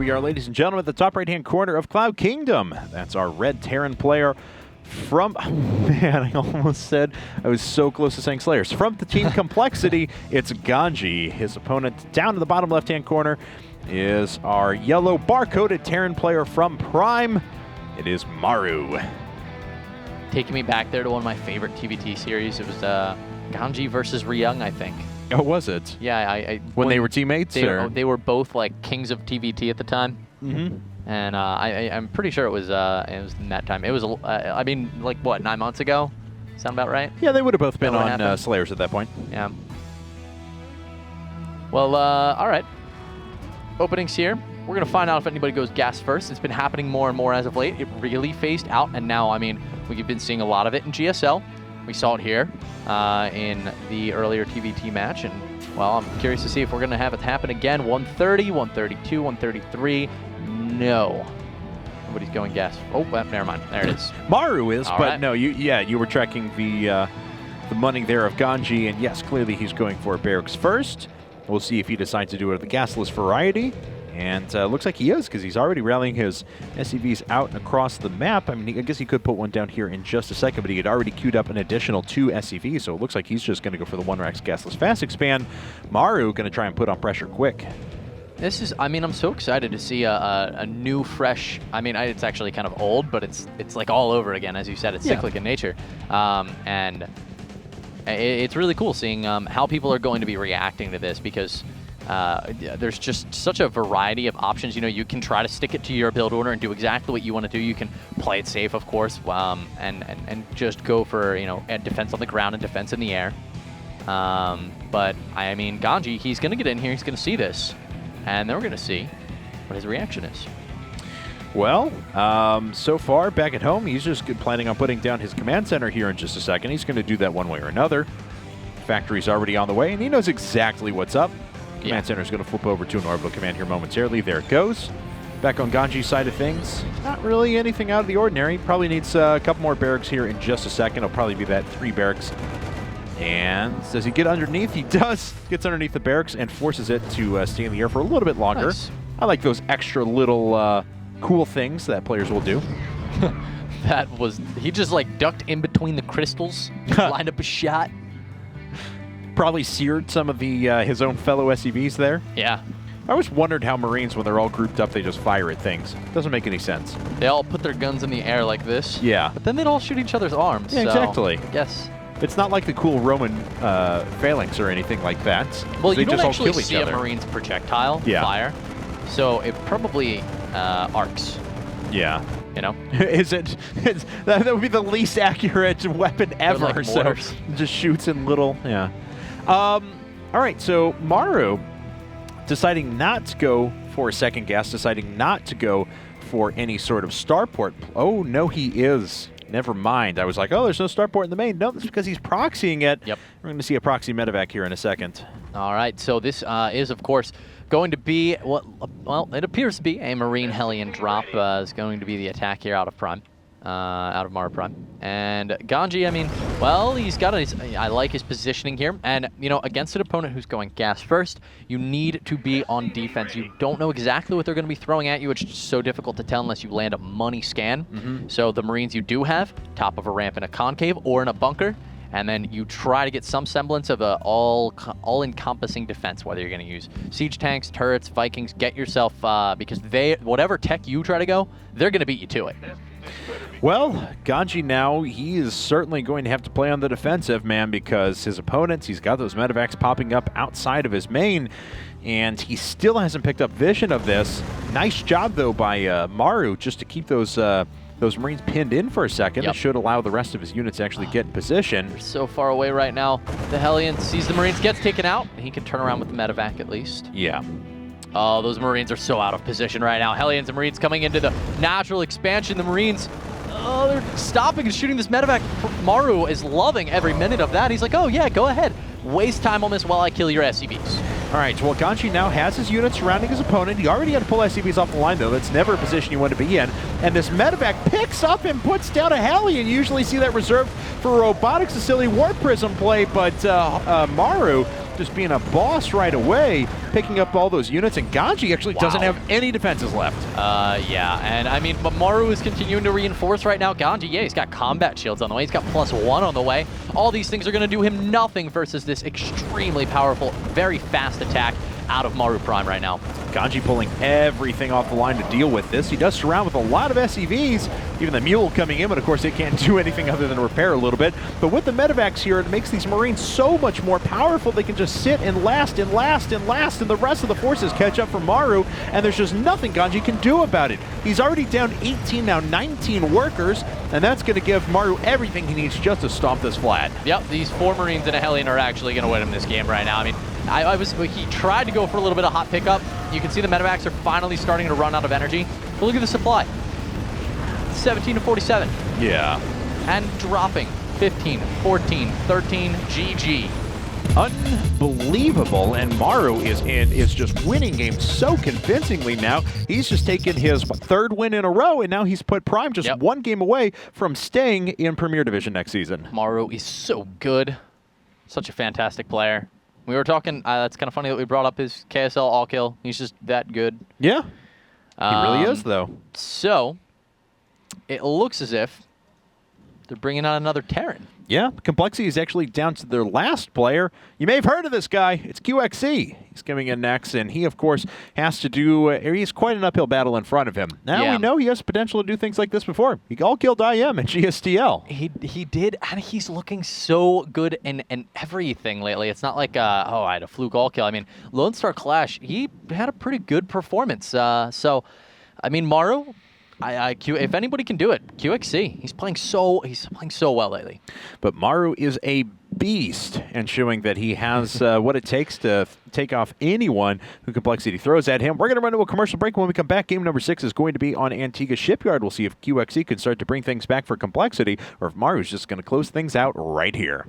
we are, ladies and gentlemen, at the top right-hand corner of Cloud Kingdom. That's our red Terran player from, oh man, I almost said, I was so close to saying Slayers. From the team compLexity, it's Ganji. His opponent down in the bottom left-hand corner is our yellow barcoded Terran player from Prime. It is Maru. Taking me back there to one of my favorite TVT series. It was Ganji versus Ryung, I think. Oh, was it? Yeah, when they were teammates? They were both like kings of TVT at the time. Mm-hmm. And I'm pretty sure it was in that time. It was, I mean, like what, 9 months ago? Sound about right? Yeah, they would have both been on Slayers at that point. Yeah. Well, all right. Openings here. We're going to find out if anybody goes gas first. It's been happening more and more as of late. It really phased out, and now, I mean, we've been seeing a lot of it in GSL. We saw it here in the earlier TVT match, and, well, I'm curious to see if we're going to have it happen again. 130, 132, 133. No. Nobody's going gas. Oh, never mind. There it is. Maru is, all but right. no, you were tracking the money there of Ganji, and yes, clearly he's going for barracks first. We'll see if he decides to do it at the gasless variety. And looks like he is, because he's already rallying his SCVs out and across the map. I mean, I guess he could put one down here in just a second, but he had already queued up an additional 2 SCVs, so it looks like he's just going to go for the 1-Rax gasless fast expand. Maru going to try and put on pressure quick. This is, I mean, I'm so excited to see a new, fresh, I mean, it's actually kind of old, but it's like all over again, as you said. It's cyclic in nature. And it's really cool seeing how people are going to be reacting to this, because there's just such a variety of options. You know, you can try to stick it to your build order and do exactly what you want to do. You can play it safe, of course, and just go for, you know, defense on the ground and defense in the air. But, I mean, Ganji, he's going to get in here. He's going to see this. And then we're going to see what his reaction is. Well, so far, back at home, he's just planning on putting down his command center here in just a second. He's going to do that one way or another. Factory's already on the way, and he knows exactly what's up. Command center is going to flip over to an orbital command here momentarily. There it goes. Back on Ganji's side of things, not really anything out of the ordinary. Probably needs a couple more barracks here in just a second. It'll probably be that 3 barracks. And does he get underneath? He does. Gets underneath the barracks and forces it to stay in the air for a little bit longer. Nice. I like those extra little cool things that players will do. That was, he just like ducked in between the crystals, lined up a shot. Probably seared some of the his own fellow SCVs there. Yeah. I always wondered how Marines, when they're all grouped up, they just fire at things. Doesn't make any sense. They all put their guns in the air like this. Yeah. But then they'd all shoot each other's arms. Yeah, so exactly. I guess. It's not like the cool Roman phalanx or anything like that. Well, you they don't just actually all kill see each a other. Marine's projectile fire. So it probably arcs. Yeah. You know? Is it? That would be the least accurate weapon ever. Like so mortars. just shoots in little. Yeah. All right. So Maru deciding not to go for a second gas, deciding not to go for any sort of starport. Oh no, he is. Never mind. I was like, oh, there's no starport in the main. No, that's because he's proxying it. Yep. We're going to see a proxy medevac here in a second. All right. So this is, of course, going to be what? Well, it appears to be a Marine Hellion drop. Is going to be the attack here out of Prime, out of Maru Prime. And Ganji, I mean, well, he's got I like his positioning here. And, you know, against an opponent who's going gas first, you need to be on defense. You don't know exactly what they're going to be throwing at you. It's just so difficult to tell unless you land a money scan. So the Marines you do have, top of a ramp in a concave or in a bunker, and then you try to get some semblance of a all-encompassing defense, whether you're going to use siege tanks, turrets, Vikings, get yourself, because whatever tech you try to go, they're going to beat you to it. Well, Ganji now, he is certainly going to have to play on the defensive, man, because his opponents, he's got those medevacs popping up outside of his main, and he still hasn't picked up vision of this. Nice job, though, by Maru just to keep those Marines pinned in for a second. It should allow the rest of his units to actually get in position. They're so far away right now. The Hellion sees the Marines, gets taken out, and he can turn around with the medevac at least. Yeah. Oh, those Marines are so out of position right now. Hellions and Marines coming into the natural expansion. The Marines, oh, they're stopping and shooting this medevac. Maru is loving every minute of that. He's like, oh yeah, go ahead. Waste time on this while I kill your SCVs. All right, well, Ganji now has his units surrounding his opponent. He already had to pull SCVs off the line, though. That's never a position you want to be in. And this medevac picks up and puts down a Hellion. You usually see that reserved for robotics facility War Prism play, but Maru just being a boss right away, picking up all those units, and Ganji actually doesn't have any defenses left. Yeah, and I mean, but Maru is continuing to reinforce right now. Ganji, yeah, he's got combat shields on the way. He's got +1 on the way. All these things are going to do him nothing versus this extremely powerful, very fast attack out of Maru Prime right now. Ganji pulling everything off the line to deal with this. He does surround with a lot of SCVs, even the Mule coming in, but of course it can't do anything other than repair a little bit. But with the medevacs here, it makes these Marines so much more powerful. They can just sit and last and last and last, and the rest of the forces catch up from Maru, and there's just nothing Ganji can do about it. He's already down 18, now 19 workers, and that's going to give Maru everything he needs just to stomp this flat. Yep, these 4 Marines and a Hellion are actually going to win him this game right now. I mean, he tried to go for a little bit of hot pickup. You can see the medevacs are finally starting to run out of energy. But look at the supply. 17 to 47. Yeah. And dropping 15, 14, 13, GG. Unbelievable, and Maru is just winning games so convincingly now. He's just taken his 3rd win in a row, and now he's put Prime just 1 game away from staying in Premier Division next season. Maru is so good. Such a fantastic player. We were talking, that's kind of funny that we brought up his KSL all-kill. He's just that good. Yeah, he really is, though. So, it looks as if they're bringing out another Terran. Yeah, compLexity is actually down to their last player. You may have heard of this guy. It's QXC. He's coming in next, and he, of course, has to do, he has quite an uphill battle in front of him. Now we know he has potential to do things like this before. He all-killed IM at GSTL. He did, and he's looking so good in everything lately. It's not like, oh, I had a fluke all-kill. I mean, Lone Star Clash, he had a pretty good performance. So, I mean, Maru, if anybody can do it, QXC. He's playing so well lately. But Maru is a beast, and showing that he has what it takes to take off anyone who compLexity throws at him. We're going to run to a commercial break. When we come back, game number 6 is going to be on Antigua Shipyard. We'll see if QXC can start to bring things back for compLexity, or if Maru's just going to close things out right here.